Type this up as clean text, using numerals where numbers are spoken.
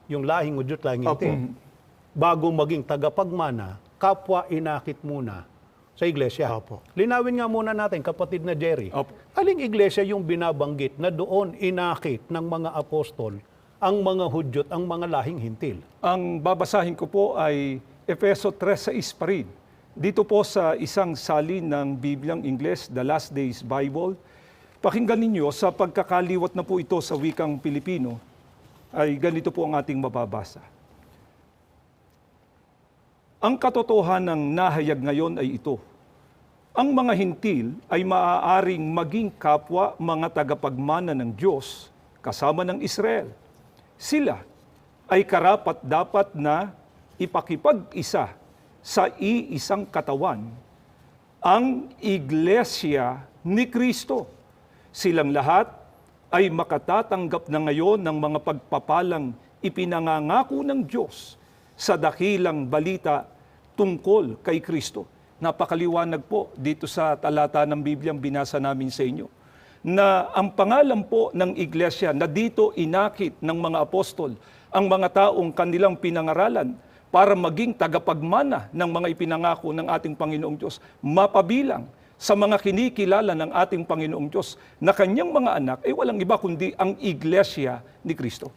yung lahing Hudyo at lahing Hintil, bago maging tagapagmana, kapwa inakit muna sa iglesia. Opo. Linawin nga muna natin, kapatid na Jerry, Opo. aling iglesia yung binabanggit na doon inakit ng mga apostol ang mga Hudyo at ang mga lahing Hintil? Ang babasahin ko po ay Efeso 3:6 pa rin. Dito po sa isang salin ng Bibliang Ingles, The Last Days Bible. Pakinggan ninyo, sa pagkakaliwat na po ito sa wikang Pilipino, ay ganito po ang ating mababasa. Ang katotohanang nahayag ngayon ay ito. Ang mga Hintil ay maaaring maging kapwa mga tagapagmana ng Diyos kasama ng Israel. Sila ay karapat-dapat na ipakipag-isa sa iisang katawan, ang Iglesia ni Kristo. Silang lahat ay makatatanggap na ngayon ng mga pagpapalang ipinangangako ng Diyos sa dakilang balita tungkol kay Kristo. Napakaliwanag po dito sa talata ng Bibliang binasa namin sa inyo, na ang pangalan po ng iglesia na dito inakit ng mga apostol, ang mga taong kanilang pinangaralan para maging tagapagmana ng mga ipinangako ng ating Panginoong Diyos, mapabilang sa mga kinikilala ng ating Panginoong Diyos na kanyang mga anak ay walang iba kundi ang iglesia ni Kristo.